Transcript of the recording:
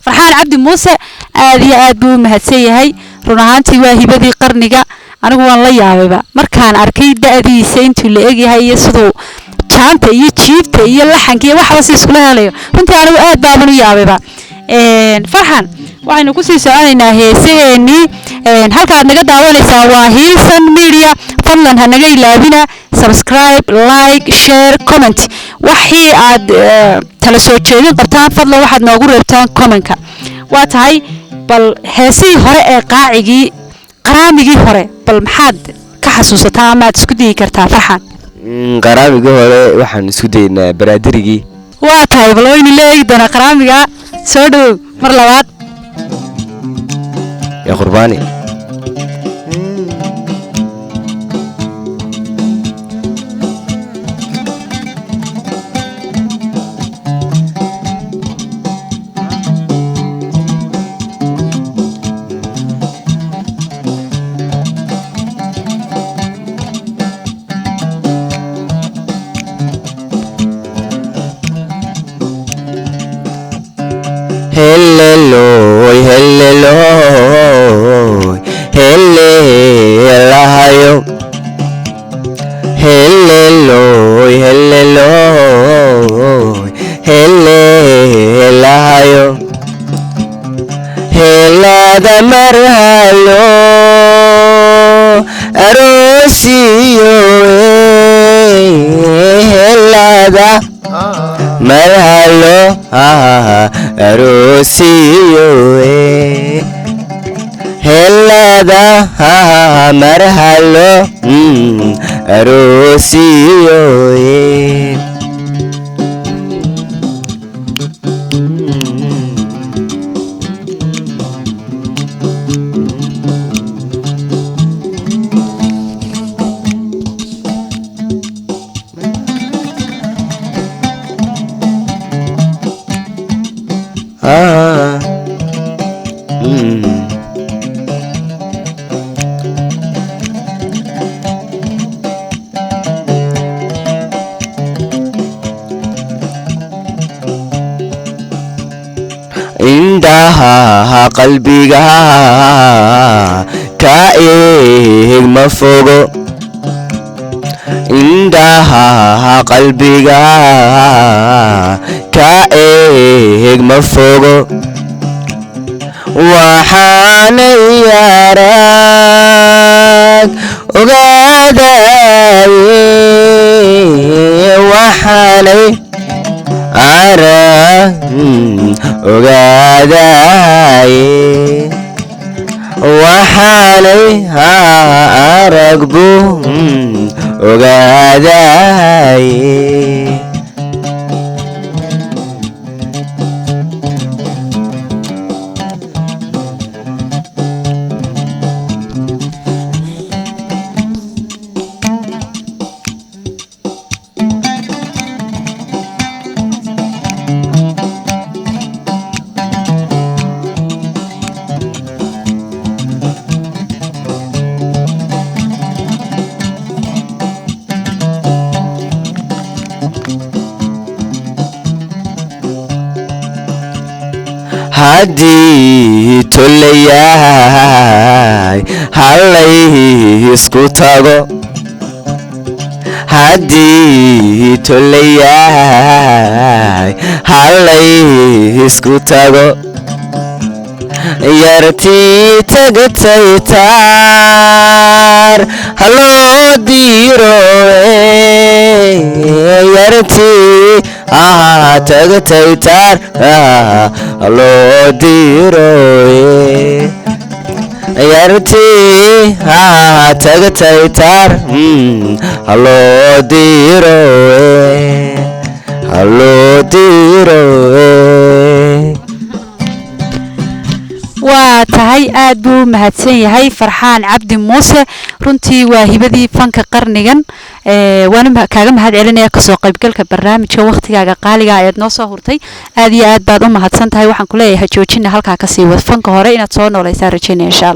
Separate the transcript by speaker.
Speaker 1: farxaan cabdi muuse aad iyo aad buu mahadsan yahay run ahaantii waa hibadii qarniga anigu waan la yaabayba markaan arkay da'diisa intuu la egyahay iyo sidoo jaanta iyo jiibta iyo laxanka iyo waxba si isku helayo runtii anigu aad baan u yaabayba farxaan waxaynu ku sii soconaynaa heesaheennii halkaad naga daawanaysaa waa Hilsan Media fadlan ha naga ilaabina subscribe like share comment wixii aad tala soo jeedin qabtaan fadlan waxaad noogu reebtaan comment-ka waa tahay bal heesii hore ee qaacigii qaraamigii hore bal maxaad ka xasuusataa ama aad isku dayi kartaa farxaan
Speaker 2: qaraamigii hore waxaan isku daynaa baraadirigii
Speaker 1: waa tahay bal waynu leegi doonaa qaraamiga soo dhow mar labaad
Speaker 2: يا قرباني hello hello hello hello hello hello helada marhalo arosiyo helada marhalo arosiyo helada marhalo arosiyo indhaha qalbiga ka eeg ma fogo indhaha qalbiga ka eeg ma fogo waxaanay arag ogaadaye waxaanay arag ogaadaye waxaanay arag buu ogaadaye haddii tolayahay hallay isku tago haddii tolayahay hallay isku tago yartii tagatay taar haloo diiro yartii tagatay taar haloo diiro yartii tagatay taar haloo diiro haloo diiro
Speaker 1: waa tahay aad buu mahadsan yahay farxaan cabdi muuse runtii waa hibadii fanka qarnigan waana kaaga mahad celinaya kasoo qaybgalka barnaamijka waqtigaaga qaaliga ayaad noo soo hurtay aad iyo aad baad u mahadsan tahay waxaan ku leeyahay joojina halkaa kasii wad fanka hore inaad soo noolaysaa rajaynaya insha allah